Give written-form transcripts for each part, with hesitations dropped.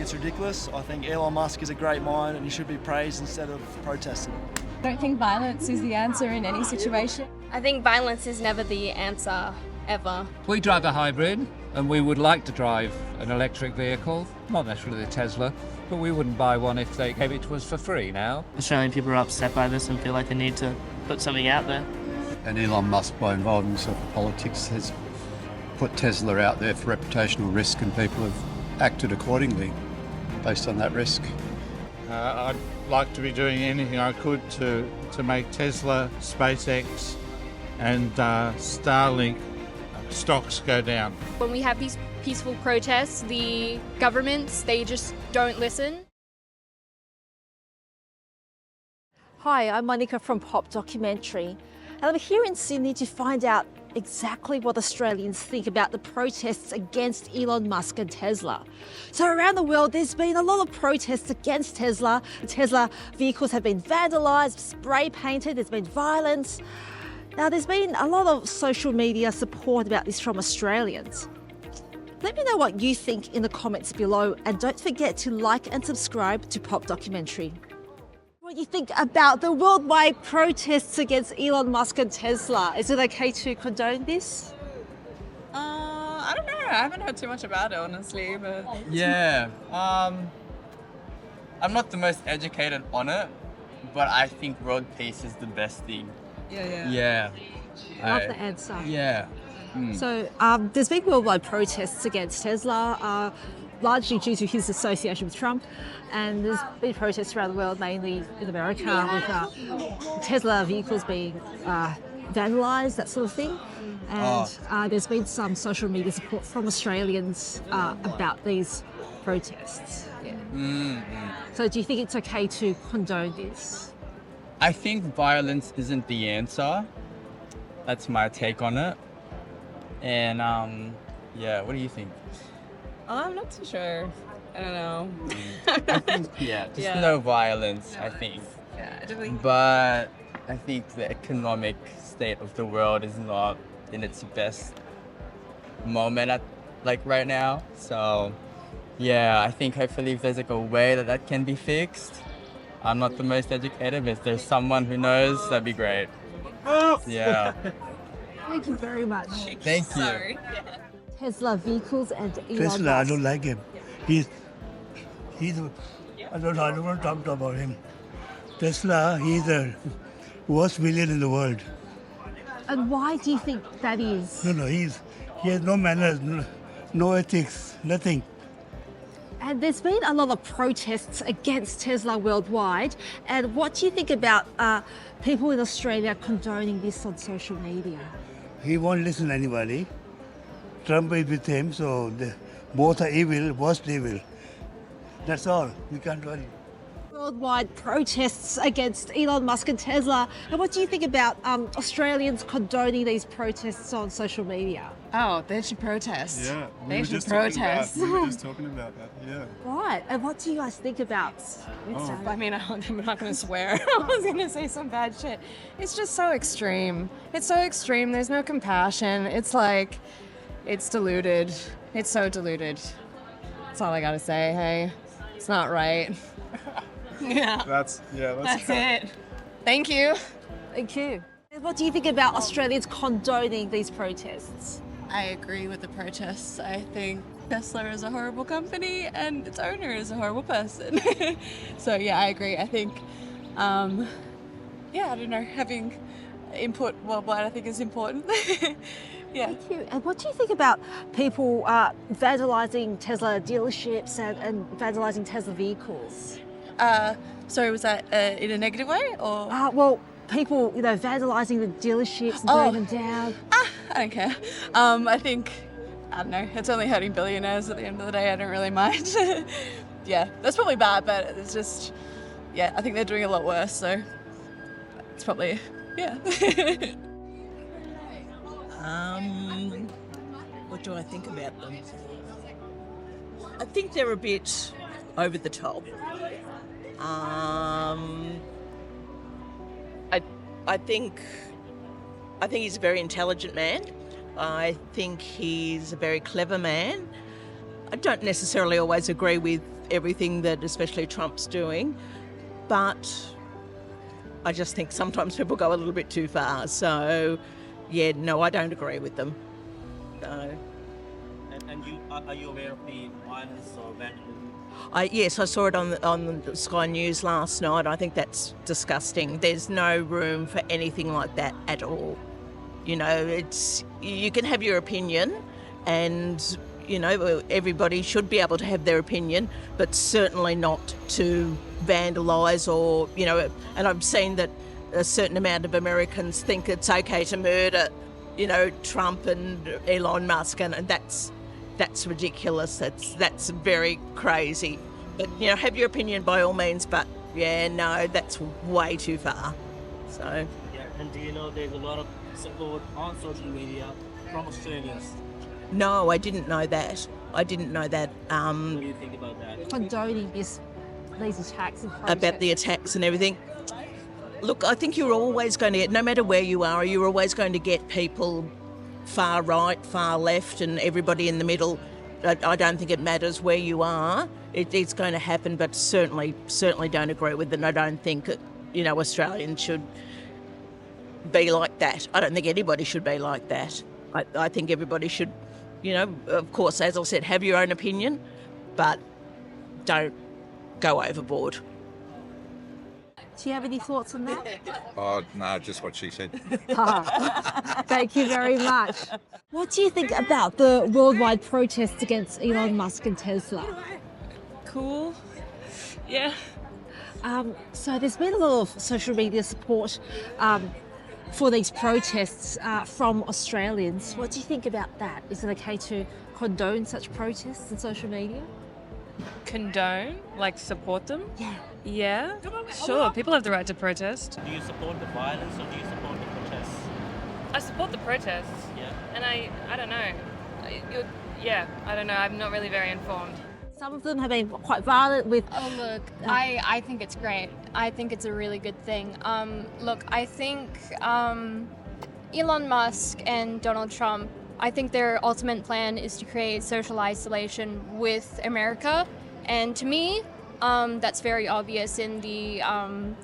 it's ridiculous. I think Elon Musk is a great mind and he should be praised instead of protested. I don't think violence is the answer in any situation. I think violence is never the answer, ever. We drive a hybrid and we would like to drive an electric vehicle, not necessarily a Tesla, but we wouldn't buy one if they gave it to us for free now. Australian people are upset by this and feel like they need to put something out there. And Elon Musk, by involving himself in politics, has put Tesla out there for reputational risk, and people have acted accordingly based on that risk. I'd like to be doing anything I could to make Tesla, SpaceX and Starlink stocks go down. When we have these peaceful protests, the governments, they just don't listen. Hi, I'm Monica from Pop Documentary, and I'm here in Sydney to find out exactly what Australians think about the protests against Elon Musk and Tesla. So around the world, there's been a lot of protests against Tesla. Tesla vehicles have been vandalised, spray painted, there's been violence. Now, there's been a lot of social media support about this from Australians. Let me know what you think in the comments below, and don't forget to like and subscribe to Pop Documentary. What do you think about the worldwide protests against Elon Musk and Tesla? Is it okay to condone this? I don't know. I haven't heard too much about it, honestly, but... Yeah. I'm not the most educated on it, but I think world peace is the best thing. Yeah. Love the answer. Yeah. So there's been worldwide protests against Tesla, largely due to his association with Trump, and there's been protests around the world, mainly in America, with Tesla vehicles being vandalised, that sort of thing. And there's been some social media support from Australians about these protests. Yeah. So do you think it's okay to condone this? I think violence isn't the answer. That's my take on it. And yeah, what do you think? I'm not too sure. I don't know. I think, just no violence, I think. Yeah, I don't think... But I think the economic state of the world is not in its best moment right now. So yeah, I think hopefully if there's a way that can be fixed. I'm not the most educated, but if there's someone who knows, that'd be great. Yeah. Thank you very much. Thank you. Sorry. Tesla vehicles and Elon Tesla, Musk. I don't like him. He's I don't want to talk about him. Tesla, he's the worst villain in the world. And why do you think that is? No, he has no manners, no ethics, nothing. And there's been a lot of protests against Tesla worldwide. And what do you think about people in Australia condoning this on social media? He won't listen to anybody. Trump is with him, so both are evil, worst evil. That's all. We can't do anything. Worldwide protests against Elon Musk and Tesla. And what do you think about Australians condoning these protests on social media? Oh, they should protest. Yeah, they should protest. We were just talking about that, yeah. Right. And what do you guys think about I mean, I'm not going to swear. I was going to say some bad shit. It's just so extreme. It's so extreme. There's no compassion. It's like, it's deluded. It's so deluded. That's all I got to say. Hey, it's not right. Yeah. That's it. Thank you. Thank you. And what do you think about Australians condoning these protests? I agree with the protests. I think Tesla is a horrible company and its owner is a horrible person. So yeah, I agree. I think, I don't know, having input worldwide I think is important. Yeah. Thank you. And what do you think about people vandalising Tesla dealerships and vandalising Tesla vehicles? Sorry, was that in a negative way or? Well, people, vandalising the dealerships and burning them down. I don't care. I think, I don't know, it's only hurting billionaires at the end of the day. I don't really mind. Yeah, that's probably bad, but it's just, yeah, I think they're doing a lot worse, so it's probably, yeah. What do I think about them? I think they're a bit over the top. I think he's a very intelligent man. I think he's a very clever man. I don't necessarily always agree with everything that especially Trump's doing, but I just think sometimes people go a little bit too far. So, yeah, no, I don't agree with them. No. And are you aware of the violence or vandalism? Yes, I saw it on the Sky News last night. I think that's disgusting. There's no room for anything like that at all. You know, you can have your opinion, and you know everybody should be able to have their opinion, but certainly not to vandalise or And I've seen that a certain amount of Americans think it's okay to murder, Trump and Elon Musk, and that's ridiculous. That's very crazy. But have your opinion by all means. But yeah, no, that's way too far. So. Yeah, and do you know there's a lot of support on social media from Australians? No, I didn't know that. What do you think about that? Condoning these attacks and protests. About the attacks and everything. Look, I think you're always going to get, no matter where you are, you're always going to get people far right, far left, and everybody in the middle. I don't think it matters where you are. It's going to happen, but certainly don't agree with it. And I don't think Australians should be like that. I don't think anybody should be like that. I think everybody should, of course, as I said, have your own opinion, but don't go overboard. Do you have any thoughts on that? Oh, no, just what she said. Thank you very much. What do you think about the worldwide protests against Elon Musk and Tesla? Cool. Yeah. So there's been a lot of social media support for these protests from Australians. What do you think about that? Is it okay to condone such protests on social media? Condone? Like support them? Yeah. Yeah? Sure, people have the right to protest. Do you support the violence or do you support the protests? I support the protests. Yeah. And I don't know. I don't know. I'm not really very informed. Some of them have been quite violent with... Oh, look, I think it's great. I think it's a really good thing. Look, I think Elon Musk and Donald Trump, I think their ultimate plan is to create social isolation with America. And to me, that's very obvious in the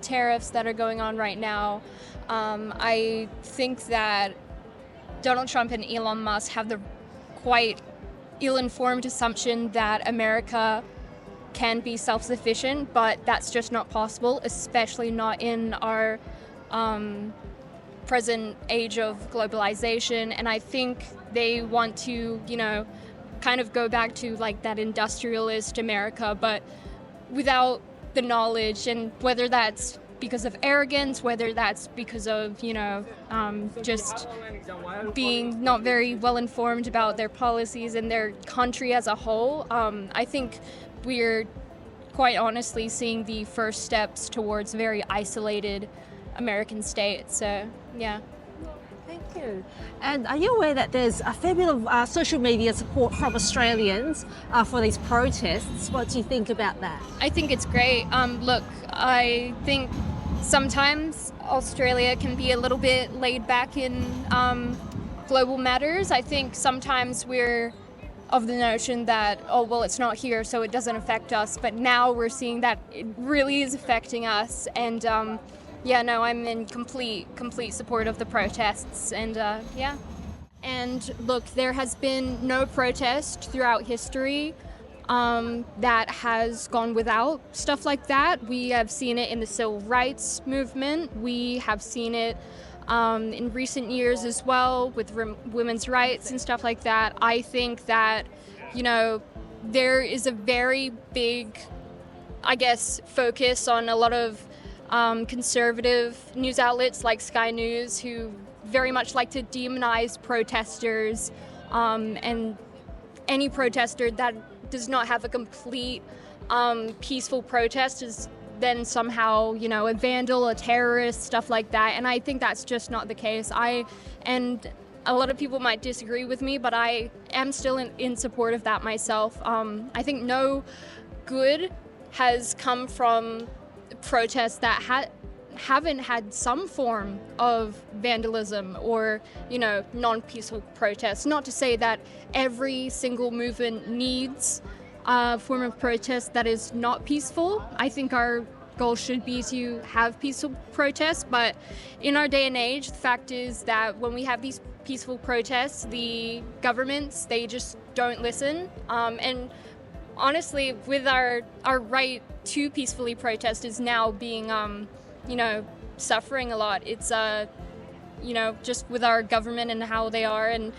tariffs that are going on right now. I think that Donald Trump and Elon Musk have the quite ill-informed assumption that America can be self-sufficient, but that's just not possible, especially not in our present age of globalization. And I think they want to, kind of go back to like that industrialist America, but without the knowledge, and whether that's because of arrogance, whether that's because of, just being not very well informed about their policies and their country as a whole. I think we're quite honestly seeing the first steps towards a very isolated American state. So, yeah. Thank you. And are you aware that there's a fair bit of social media support from Australians for these protests? What do you think about that? I think it's great. Look, I think sometimes Australia can be a little bit laid back in global matters. I think sometimes we're of the notion that, oh, well, it's not here, so it doesn't affect us. But now we're seeing that it really is affecting us. And I'm in complete support of the protests. And yeah. And look, there has been no protest throughout history that has gone without stuff like that. We have seen it in the civil rights movement. We have seen it in recent years as well with women's rights and stuff like that. I think that, there is a very big, focus on a lot of conservative news outlets like Sky News, who very much like to demonize protesters, and any protester that does not have a complete peaceful protest is then somehow, a vandal, a terrorist, stuff like that. And I think that's just not the case. And a lot of people might disagree with me, but I am still in support of that myself. I think no good has come from protests that haven't had some form of vandalism or, non-peaceful protests. Not to say that every single movement needs form of protest that is not peaceful. I think our goal should be to have peaceful protests, but in our day and age, the fact is that when we have these peaceful protests, the governments, they just don't listen. And honestly, with our right to peacefully protest is now being, suffering a lot. It's, just with our government and how they are, and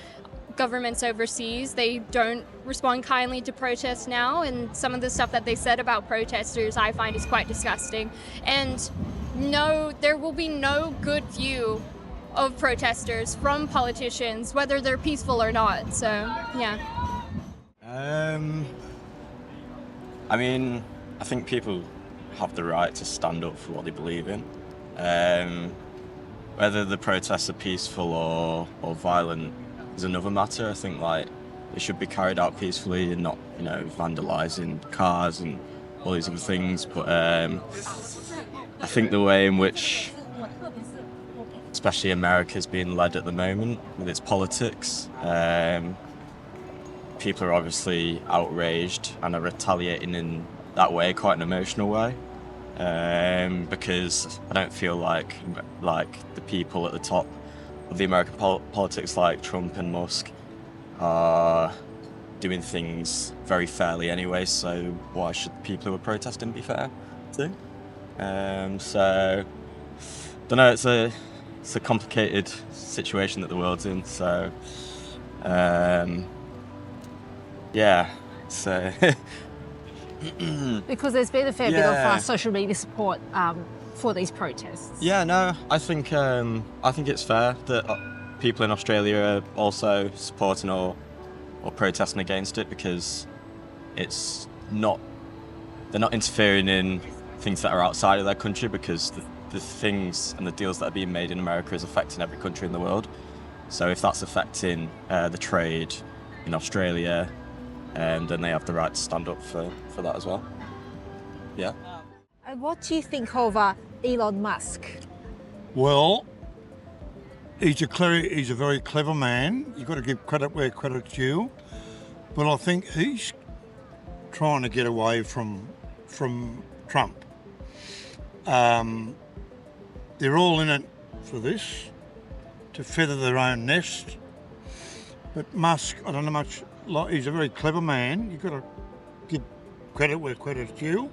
governments overseas, they don't respond kindly to protests now, and some of the stuff that they said about protesters I find is quite disgusting. And no, there will be no good view of protesters from politicians, whether they're peaceful or not. So, yeah. I mean, I think people have the right to stand up for what they believe in. Whether the protests are peaceful or violent is another matter. I think they should be carried out peacefully and not, vandalising cars and all these other things. But I think the way in which, especially America's being led at the moment with its politics, people are obviously outraged and are retaliating in that way, quite an emotional way. Because I don't feel like the people at the top of the American politics, like Trump and Musk, are doing things very fairly anyway. So why should the people who are protesting be fair too? So don't know. It's a complicated situation that the world's in. So yeah. So. Because there's been a fair bit of social media support for these protests. Yeah, no, I think it's fair that people in Australia are also supporting or protesting against it, because they're not interfering in things that are outside of their country, because the things and the deals that are being made in America is affecting every country in the world. So if that's affecting the trade in Australia, then they have the right to stand up for that as well. Yeah. And what do you think of Elon Musk? Well, he's a very clever man. You've got to give credit where credit's due. But I think he's trying to get away from Trump. They're all in it for this, to feather their own nest. But Musk, I don't know much. He's a very clever man. You've got to give credit where credit's due.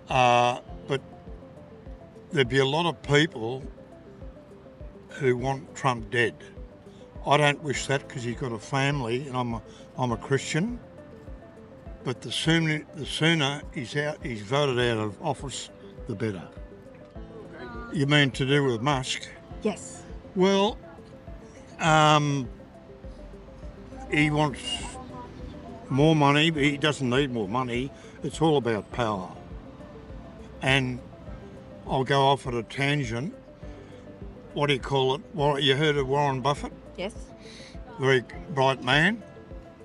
But there'd be a lot of people who want Trump dead. I don't wish that, because he's got a family, and I'm a Christian. But the sooner he's voted out of office, the better. You mean to do with Musk? Yes. Well, he wants more money, but he doesn't need more money. It's all about power. And I'll go off at a tangent. What do you call it? You heard of Warren Buffett? Yes. Very bright man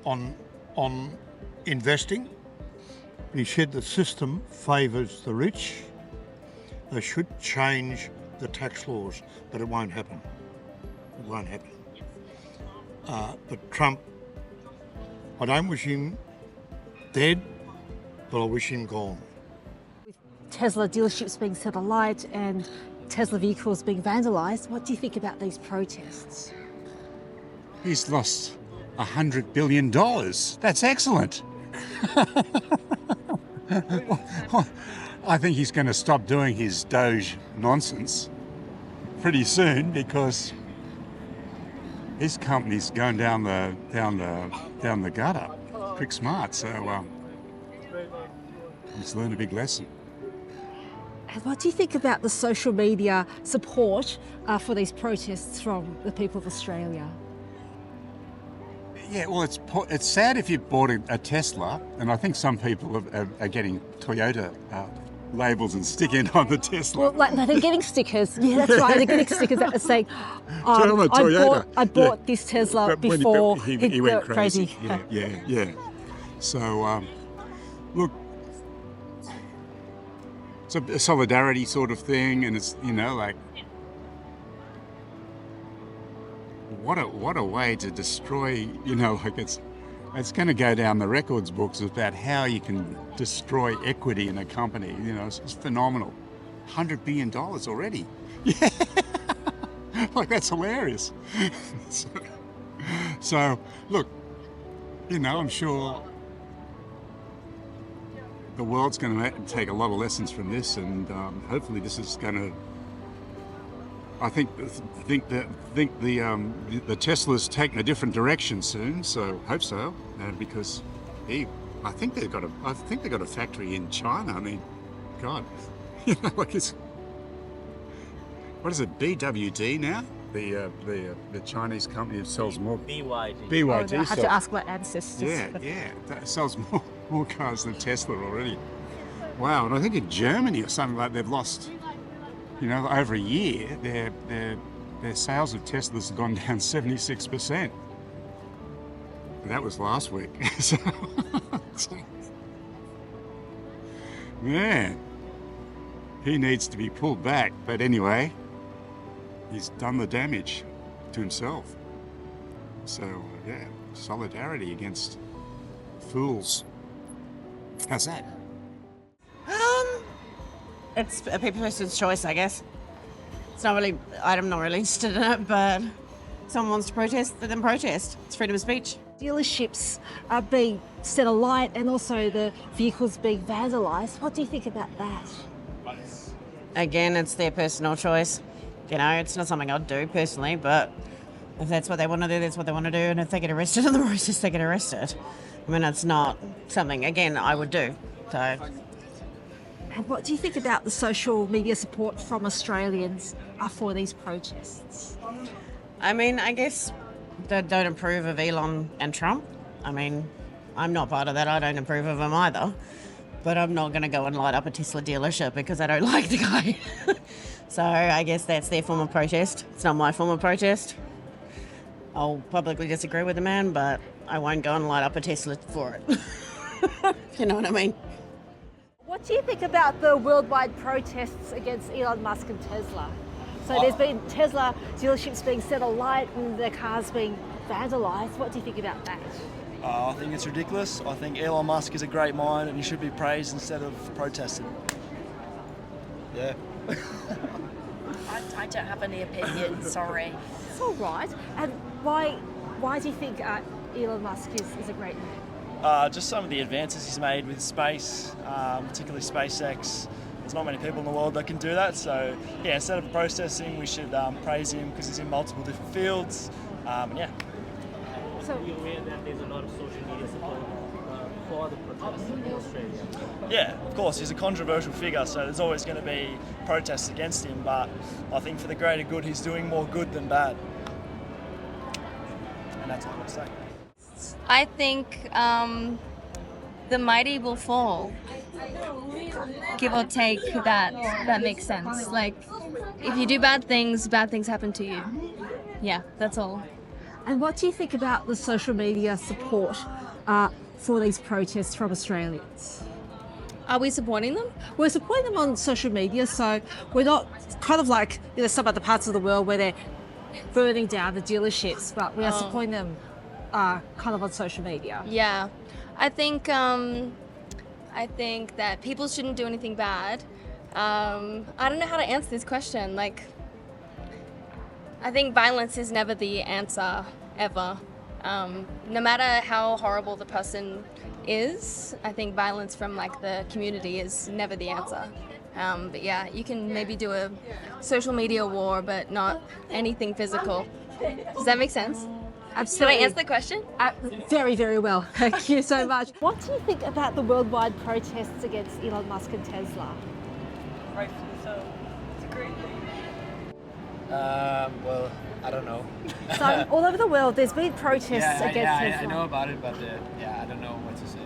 on investing. He said the system favours the rich. They should change the tax laws, but it won't happen. It won't happen. But Trump, I don't wish him dead, but I wish him gone. With Tesla dealerships being set alight and Tesla vehicles being vandalised, what do you think about these protests? He's lost $100 billion. That's excellent. I think he's going to stop doing his Doge nonsense pretty soon, because his company's going down the gutter, pretty smart. So he's learned a big lesson. And what do you think about the social media support for these protests from the people of Australia? Yeah, well, it's sad if you bought a Tesla, and I think some people are getting Toyota labels and sticking it on the Tesla. Well, they're getting stickers. Yeah, that's right. They're getting stickers that are saying, I bought this Tesla before he went crazy. crazy. Yeah. So, look, it's a solidarity sort of thing, and it's, what a way to destroy, it's It's going to go down the records books about how you can destroy equity in a company. You know, it's phenomenal. $100 billion already. Yeah. Like, that's hilarious. So, look, you know, I'm sure the world's going to take a lot of lessons from this, and hopefully this is going to. I think the Tesla's taking a different direction soon. So hope so, because I think they've got a factory in China. I mean, God, you know, like it's what is it? BWD now? The Chinese company that sells more. BYD. BYD. I had to ask my ancestors. Yeah, that sells more cars than Tesla already. Wow, and I think in Germany or something like they've lost, you know, over a year, their sales of Teslas have gone down 76%. And that was last week. So, man, he needs to be pulled back. But anyway, he's done the damage to himself. So, yeah, solidarity against fools. How's that? It's a person's choice, I guess. It's not really, I'm not really interested in it, but if someone wants to protest, let them protest. It's freedom of speech. Dealerships are being set alight and also the vehicles being vandalised. What do you think about that? Again, it's their personal choice. You know, it's not something I'd do personally, but if that's what they want to do, that's what they want to do. And if they get arrested on the process, they get arrested. I mean, it's not something, again, I would do. So. And what do you think about the social media support from Australians for these protests? I mean, I guess they don't approve of Elon and Trump. I mean, I'm not part of that. I don't approve of them either. But I'm not going to go and light up a Tesla dealership because I don't like the guy. So I guess that's their form of protest. It's not my form of protest. I'll publicly disagree with the man, but I won't go and light up a Tesla for it. You know what I mean? What do you think about the worldwide protests against Elon Musk and Tesla? So there's been Tesla dealerships being set alight and their cars being vandalised. What do you think about that? I think it's ridiculous. I think Elon Musk is a great mind and he should be praised instead of protested. Yeah. I don't have any opinion, sorry. It's all right. And why do you think Elon Musk is a great man? Just some of the advances he's made with space, particularly SpaceX. There's not many people in the world that can do that. So yeah, instead of protesting, we should praise him because he's in multiple different fields. Yeah. So are you aware that there's a lot of social media support for the protests in Australia? Yeah, of course. He's a controversial figure, so there's always going to be protests against him. But I think for the greater good, he's doing more good than bad. And that's all I'm going to say. I think the mighty will fall. Give or take, that makes sense. Like, if you do bad things happen to you. Yeah, that's all. And what do you think about the social media support for these protests from Australians? Are we supporting them? We're supporting them on social media, so we're not kind of like some other parts of the world where they're burning down the dealerships, but we are supporting them kind of on social media. Yeah, I think that people shouldn't do anything bad. I don't know how to answer this question. Like, I think violence is never the answer, ever. No matter how horrible the person is, I think violence from like the community is never the answer. But yeah, you can maybe do a social media war, but not anything physical. Does that make sense? Absolutely. Did I answer the question? Very, very well. Thank you so much. What do you think about the worldwide protests against Elon Musk and Tesla? Rightfully so. It's a great thing. Well, I don't know. So all over the world, there's been protests against Tesla. I know about it, but I don't know what to say.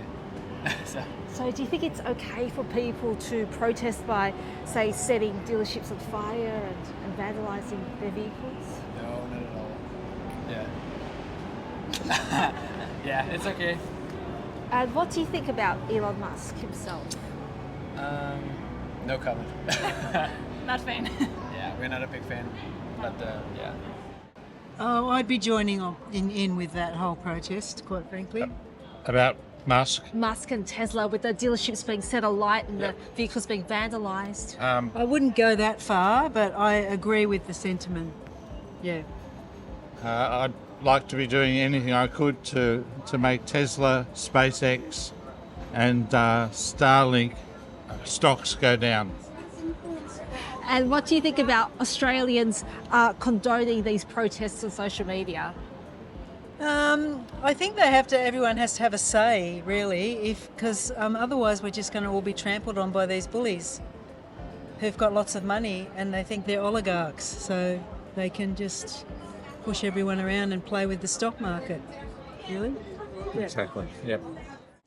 So do you think it's okay for people to protest by, say, setting dealerships on fire and vandalising their vehicles? No, not at all. Yeah. Yeah, it's okay. And what do you think about Elon Musk himself? No comment. Not a fan. Yeah, we're not a big fan, but yeah. Oh, I'd be joining in with that whole protest, quite frankly. About Musk. Musk and Tesla, with the dealerships being set alight and the vehicles being vandalised. I wouldn't go that far, but I agree with the sentiment. Yeah. I'd like to be doing anything I could to make Tesla, SpaceX and Starlink stocks go down. And what do you think about Australians condoning these protests on social media? I think everyone has to have a say, really, because otherwise we're just going to all be trampled on by these bullies who've got lots of money and they think they're oligarchs, so they can just push everyone around and play with the stock market. Really? Exactly, yep.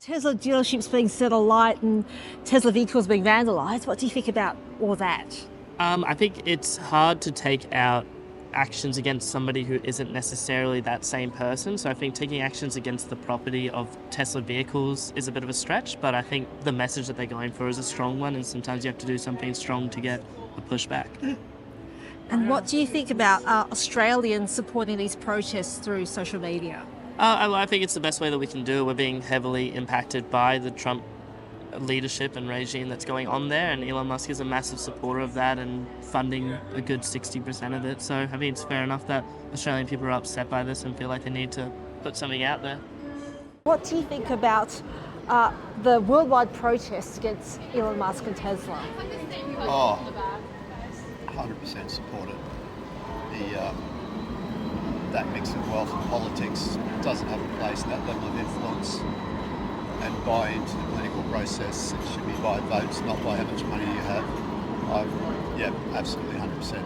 Tesla dealerships being set alight and Tesla vehicles being vandalised. What do you think about all that? I think it's hard to take out actions against somebody who isn't necessarily that same person. So I think taking actions against the property of Tesla vehicles is a bit of a stretch, but I think the message that they're going for is a strong one, and sometimes you have to do something strong to get a pushback. And what do you think about Australians supporting these protests through social media? I think it's the best way that we can do it. We're being heavily impacted by the Trump leadership and regime that's going on there, and Elon Musk is a massive supporter of that and funding a good 60% of it. So I mean, it's fair enough that Australian people are upset by this and feel like they need to put something out there. What do you think about the worldwide protests against Elon Musk and Tesla? Oh, 100% support it. That mix of wealth and politics doesn't have a place in that level of influence, and buy into the political process. It should be by votes, not by how much money you have. Absolutely 100%.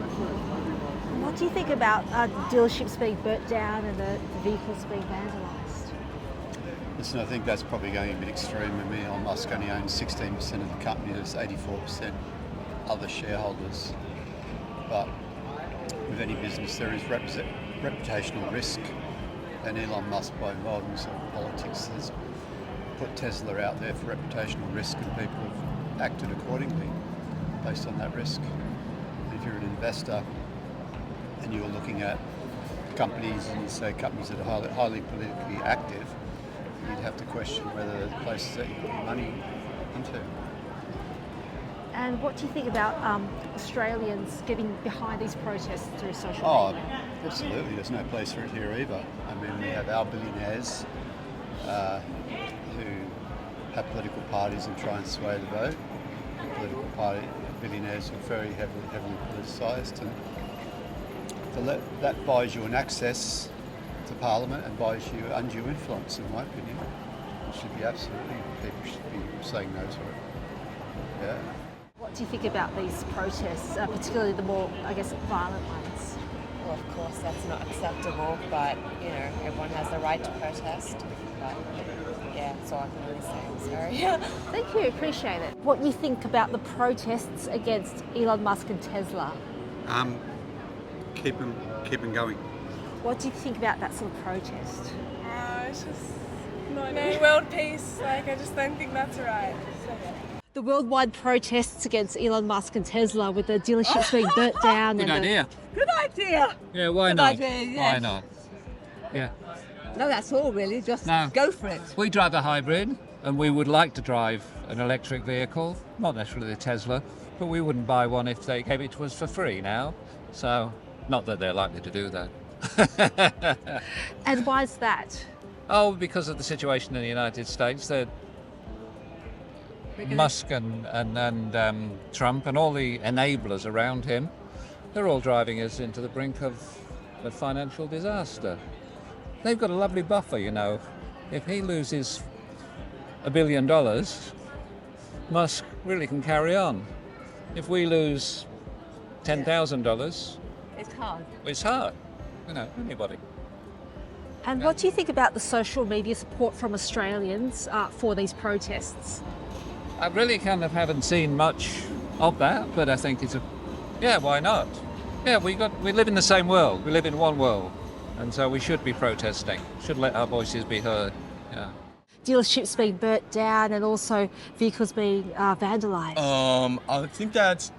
What do you think about dealerships being burnt down and the vehicles being vandalised? Listen, I think that's probably going a bit extreme. I mean, Elon Musk only owns 16% of the company. There's 84% other shareholders. But with any business, there is reputational risk, and Elon Musk, by involving himself in politics, has put Tesla out there for reputational risk, and people have acted accordingly based on that risk. And if you're an investor and you're looking at companies, and you say companies that are highly politically active, you'd have to question whether the places that you put your money into. And what do you think about Australians getting behind these protests through social media? Absolutely. There's no place for it here either. I mean, we have our billionaires who have political parties and try and sway the vote. Political party billionaires who are very heavily politicised, and that buys you an access to Parliament and buys you undue influence, in my opinion. It should be absolutely, people should be saying no to it. Yeah. What do you think about these protests, particularly the more, violent ones? Well, of course, that's not acceptable, but, everyone has the right to protest. But, yeah, that's all I can really say. I'm sorry. Thank you, appreciate it. What do you think about the protests against Elon Musk and Tesla? Keep them going. What do you think about that sort of protest? It's just not world peace. I just don't think that's right. So, yeah. The worldwide protests against Elon Musk and Tesla, with the dealerships being burnt down. Good idea. Good idea. Yeah, why Good not? idea, yes. Why not? Yeah. No, that's all really. Just go for it. We drive a hybrid, and we would like to drive an electric vehicle, not necessarily a Tesla, but we wouldn't buy one if they gave it to us for free now. So, not that they're likely to do that. And why is that? Oh, because of the situation in the United States. That Musk and Trump and all the enablers around him, they're all driving us into the brink of financial disaster. They've got a lovely buffer, If he loses $1 billion, Musk really can carry on. If we lose $10,000, it's hard. It's hard, anybody. And what do you think about the social media support from Australians for these protests? I really haven't seen much of that, but I think why not? Yeah, we live in the same world. We live in one world, and so we should be protesting. Should let our voices be heard. Yeah. Dealerships being burnt down and also vehicles being vandalised. I think that's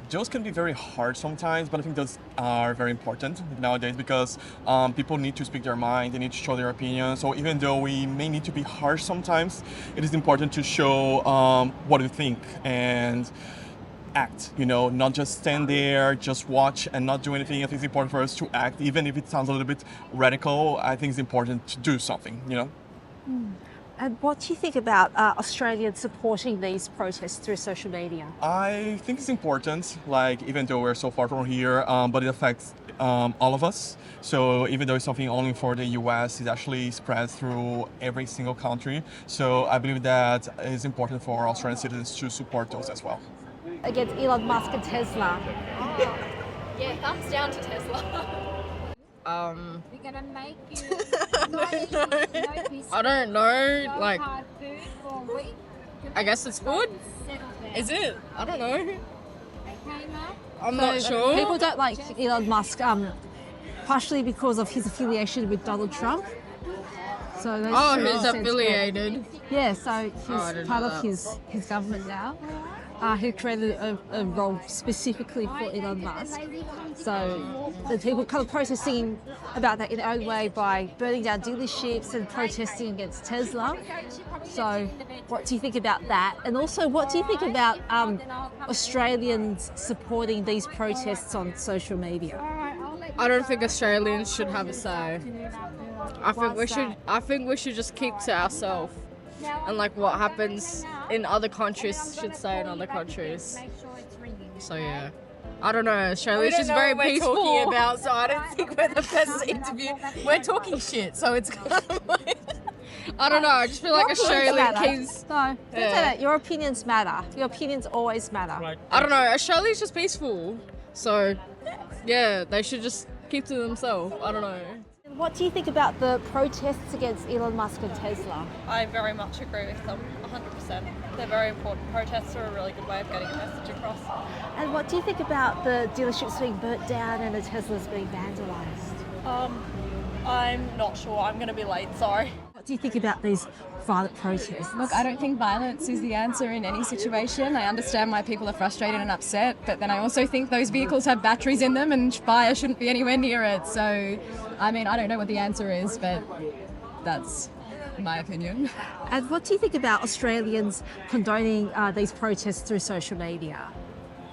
those can be very hard sometimes, but I think those are very important nowadays because people need to speak their mind, they need to show their opinion. So even though we may need to be harsh sometimes, it is important to show what we think and act, not just stand there, just watch and not do anything. I think it's important for us to act, even if it sounds a little bit radical. I think it's important to do something, And what do you think about Australians supporting these protests through social media? I think it's important, even though we're so far from here, but it affects all of us. So even though it's something only for the US, it actually spreads through every single country. So I believe that it's important for Australian citizens to support those as well. Against Elon Musk and Tesla. Yeah, thumbs down to Tesla. We're gonna make you I don't know, I guess it's good. Is it? I don't know. I'm not sure. People don't like Elon Musk partially because of his affiliation with Donald Trump. So he's affiliated. Yeah, so he's part of his government now. He created a role specifically for Elon Musk. So the people kind of protesting about that in their own way by burning down dealerships and protesting against Tesla. So what do you think about that? And also, what do you think about Australians supporting these protests on social media? I don't think Australians should have a say. I think we should just keep to ourselves. And what happens in other countries should stay in other countries. So yeah, I don't know. Australia's just very peaceful. What we're talking about, so I don't think we're the best to interview. We're talking shit, so it's kind of like I don't know. I just feel like Australia keeps. No, don't say that. Your opinions matter. Your opinions always matter. Right. I don't know. Australia's just peaceful, so yeah, they should just keep to themselves. I don't know. What do you think about the protests against Elon Musk and Tesla? I very much agree with them, 100%. They're very important. Protests are a really good way of getting a message across. And what do you think about the dealerships being burnt down and the Teslas being vandalised? I'm not sure. I'm going to be late, sorry. What do you think about these violent protests? Look, I don't think violence is the answer in any situation. I understand why people are frustrated and upset, but then I also think those vehicles have batteries in them and fire shouldn't be anywhere near it. So, I don't know what the answer is, but that's my opinion. And what do you think about Australians condoning these protests through social media?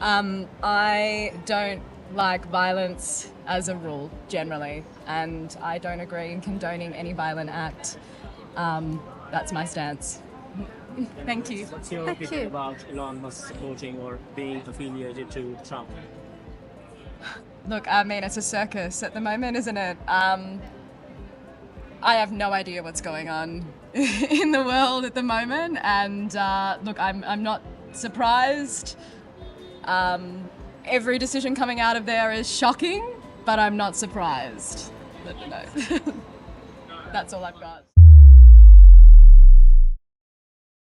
I don't like violence as a rule, generally, and I don't agree in condoning any violent act. That's my stance. Thank you. What's your opinion about Elon Musk supporting or being affiliated to Trump? Look, it's a circus at the moment, isn't it? I have no idea what's going on in the world at the moment, and look, I'm not surprised. Every decision coming out of there is shocking, but I'm not surprised. But, that's all I've got.